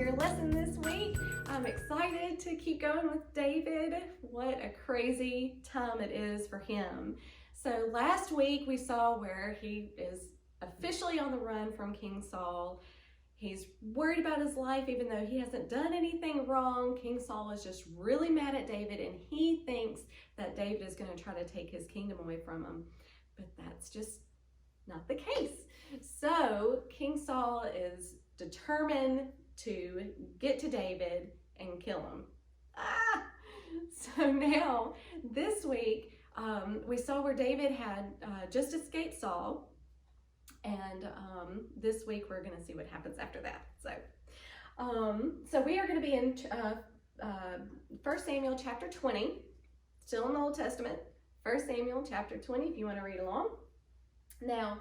your lesson this week. I'm excited to keep going with David. What a crazy time it is for him. So last week we saw where he is officially on the run from King Saul. He's worried about his life even though he hasn't done anything wrong. King Saul is just really mad at David, and he thinks that David is going to try to take his kingdom away from him. But that's just not the case. So King Saul is determined to get to David and kill him. So now this week we saw where David had just escaped Saul, and this week we're going to see what happens after that. So we are going to be in 1 Samuel chapter 20, still in the Old Testament. 1 Samuel chapter 20, if you want to read along. Now,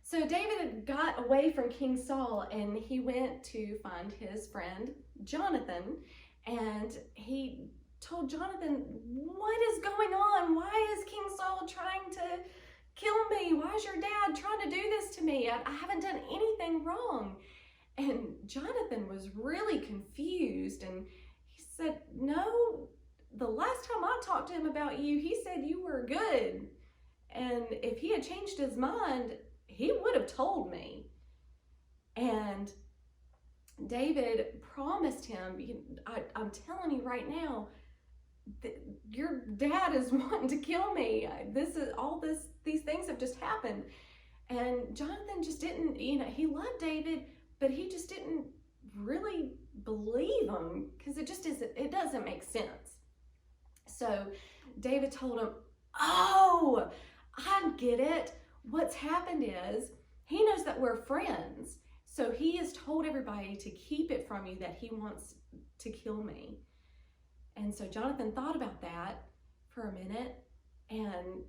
so David had got away from King Saul, and he went to find his friend Jonathan, and he told Jonathan, what is going on? Why is King Saul trying to kill me? Why is your dad trying to do this to me? I haven't done anything wrong. And Jonathan was really confused, and he said, no, the last time I talked to him about you, he said you were good. And if he had changed his mind, he would have told me. And David promised him, I'm telling you right now, your dad is wanting to kill me. These things have just happened. And Jonathan just didn't, he loved David, but he just didn't really believe him because it doesn't make sense. So David told him, oh, I get it. What's happened is he knows that we're friends. So he has told everybody to keep it from you that he wants to kill me. And so Jonathan thought about that for a minute, and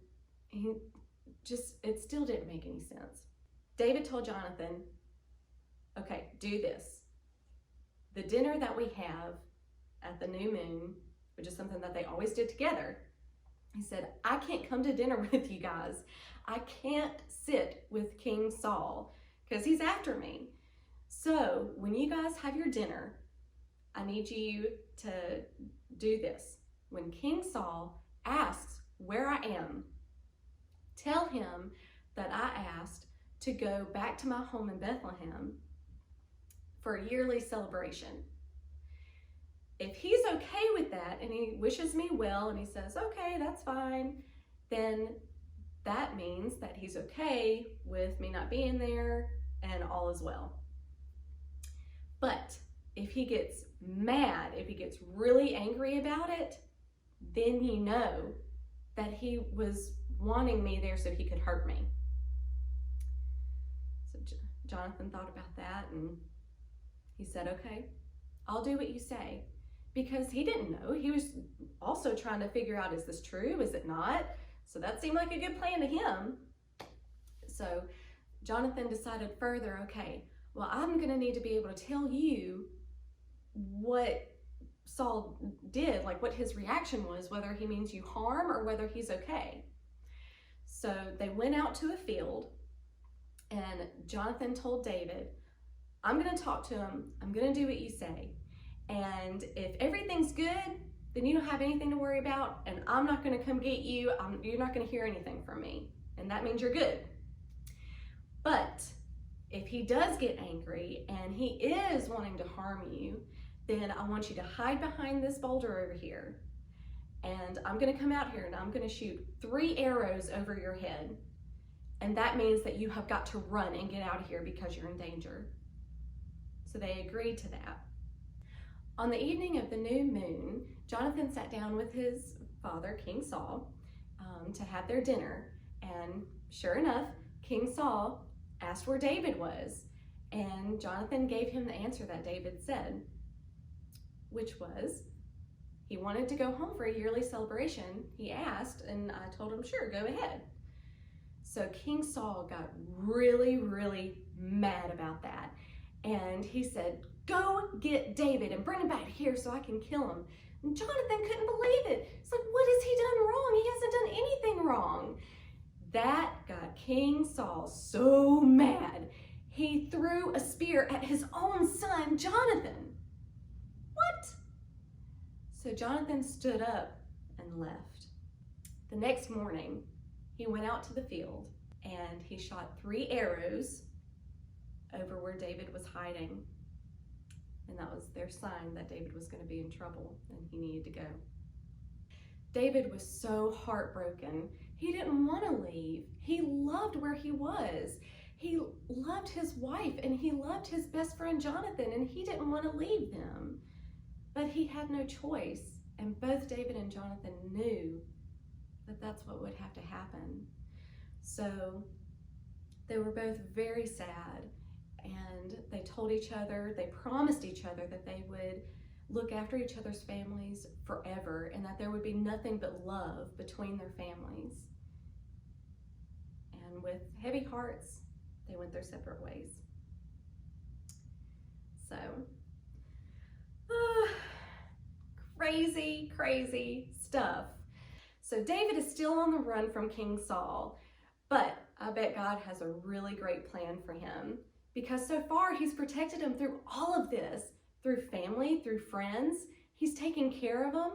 it still didn't make any sense. David told Jonathan, okay, do this. The dinner that we have at the new moon, which is something that they always did together, he said, I can't come to dinner with you guys. I can't sit with King Saul because he's after me. So when you guys have your dinner, I need you to do this. When King Saul asks where I am, tell him that I asked to go back to my home in Bethlehem for a yearly celebration. If he's okay with that and he wishes me well and he says, okay, that's fine, then that means that he's okay with me not being there and all is well. But if he gets mad, if he gets really angry about it, then you know that he was wanting me there so he could hurt me. So Jonathan thought about that, and he said, okay, I'll do what you say. Because he didn't know. He was also trying to figure out, is this true? Is it not? So that seemed like a good plan to him. So Jonathan decided further, okay, well, I'm going to need to be able to tell you what Saul did, like what his reaction was, whether he means you harm or whether he's okay. So they went out to a field, and Jonathan told David, I'm going to talk to him. I'm going to do what you say. And if everything's good, then you don't have anything to worry about, and I'm not going to come get you. You're not going to hear anything from me, and that means you're good. But if he does get angry and he is wanting to harm you, then I want you to hide behind this boulder over here, and I'm going to come out here and I'm going to shoot 3 arrows over your head, and that means that you have got to run and get out of here because you're in danger. So they agreed to that. On the evening of the new moon, Jonathan sat down with his father, King Saul, to have their dinner. And sure enough, King Saul asked where David was. And Jonathan gave him the answer that David said, which was, he wanted to go home for a yearly celebration. He asked, and I told him, sure, go ahead. So King Saul got really, really mad about that. And he said, go get David and bring him back here so I can kill him. And Jonathan couldn't believe it. It's like, what has he done wrong? He hasn't done anything wrong. That got King Saul so mad, he threw a spear at his own son, Jonathan. What? So Jonathan stood up and left. The next morning, he went out to the field and he shot 3 arrows over where David was hiding. And that was their sign that David was going to be in trouble and he needed to go. David was so heartbroken. He didn't want to leave. He loved where he was. He loved his wife and he loved his best friend Jonathan, and he didn't want to leave them. But he had no choice, and both David and Jonathan knew that that's what would have to happen. So they were both very sad, and they told each other, they promised each other that they would look after each other's families forever, and that there would be nothing but love between their families. And with heavy hearts, they went their separate ways. So, crazy, crazy stuff. So David is still on the run from King Saul, but I bet God has a really great plan for him, because so far he's protected him through all of this, through family, through friends. He's taken care of them,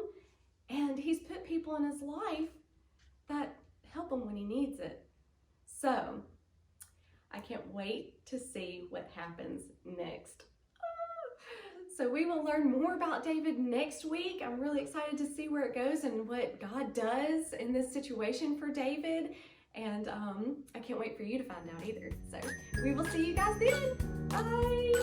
and he's put people in his life that help him when he needs it. So I can't wait to see what happens next. So we will learn more about David next week. I'm really excited to see where it goes and what God does in this situation for David. And I can't wait for you to find out either. So we will see you guys then. Bye.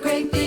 Great things.